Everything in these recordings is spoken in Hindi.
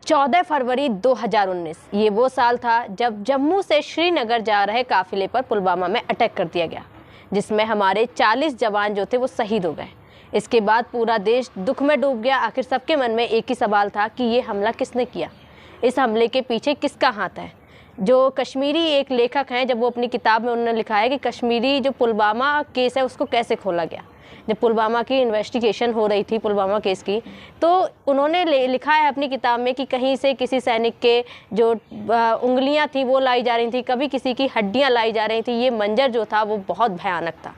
14 फरवरी 2019 ये वो साल था जब जम्मू से श्रीनगर जा रहे काफिले पर पुलवामा में अटैक कर दिया गया, जिसमें हमारे 40 जवान जो थे वो शहीद हो गए। इसके बाद पूरा देश दुख में डूब गया। आखिर सबके मन में एक ही सवाल था कि ये हमला किसने किया, इस हमले के पीछे किसका हाथ है। जो कश्मीरी एक लेखक हैं, जब वो अपनी किताब में उन्होंने लिखा है कि कश्मीरी जो पुलवामा केस है उसको कैसे खोला गया। जब पुलवामा की इन्वेस्टिगेशन हो रही थी पुलवामा केस की, तो उन्होंने लिखा है अपनी किताब में कि कहीं से किसी सैनिक के जो उंगलियां थी वो लाई जा रही थी, कभी किसी की हड्डियां लाई जा रही थी। ये मंजर जो था वो बहुत भयानक था।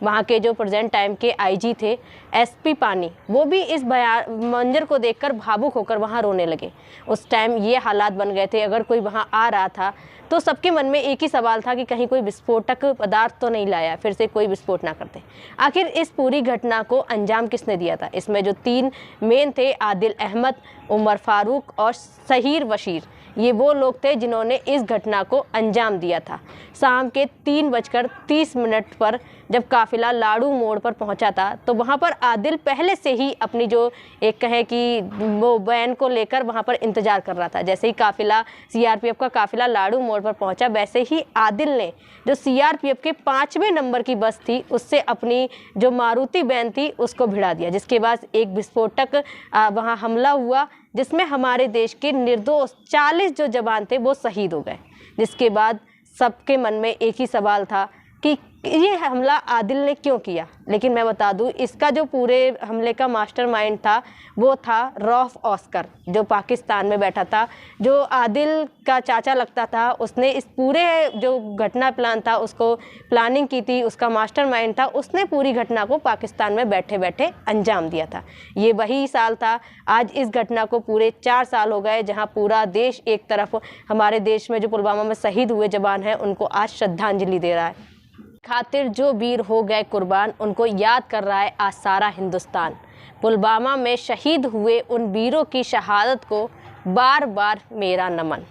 वहाँ के जो प्रेजेंट टाइम के आईजी थे एसपी पानी, वो भी इस मंजर को देखकर भावुक होकर वहाँ रोने लगे। उस टाइम ये हालात बन गए थे, अगर कोई वहाँ आ रहा था तो सबके मन में एक ही सवाल था कि कहीं कोई विस्फोटक पदार्थ तो नहीं लाया, फिर से कोई विस्फोट ना करते। आखिर इस पूरी घटना को अंजाम किसने दिया था? इसमें जो 3 मेन थे, आदिल अहमद, उमर फारूक और शहीर बशीर, ये वो लोग थे जिन्होंने इस घटना को अंजाम दिया था। शाम के 3:30 पर जब काफिला लाड़ू मोड़ पर पहुंचा था, तो वहां पर आदिल पहले से ही अपनी जो एक कहे कि वो वैन को लेकर वहां पर इंतजार कर रहा था। जैसे ही काफिला सीआरपीएफ का काफिला लाड़ू मोड़ पर पहुंचा, वैसे ही आदिल ने जो सीआरपीएफ के 5वें नंबर की बस थी उससे अपनी जो मारुति वैन थी उसको भिड़ा दिया, जिसके बाद एक विस्फोटक वहां हमला हुआ, जिसमें हमारे देश के निर्दोष 40 जो जवान थे वो शहीद हो गए। जिसके बाद सबके मन में एक ही सवाल था कि ये हमला आदिल ने क्यों किया। लेकिन मैं बता दूं, इसका जो पूरे हमले का मास्टरमाइंड था वो था रॉफ ऑस्कर, जो पाकिस्तान में बैठा था, जो आदिल का चाचा लगता था। उसने इस पूरे जो घटना प्लान था उसको प्लानिंग की थी, उसका मास्टरमाइंड था, उसने पूरी घटना को पाकिस्तान में बैठे बैठे अंजाम दिया था। ये वही साल था। आज इस घटना को पूरे 4 साल हो गए, जहाँ पूरा देश एक तरफ हमारे देश में जो पुलवामा में शहीद हुए जवान हैं उनको आज श्रद्धांजलि दे रहा है। खातिर जो वीर हो गए कुर्बान, उनको याद कर रहा है आज सारा हिंदुस्तान। पुलवामा में शहीद हुए उन वीरों की शहादत को बार बार मेरा नमन।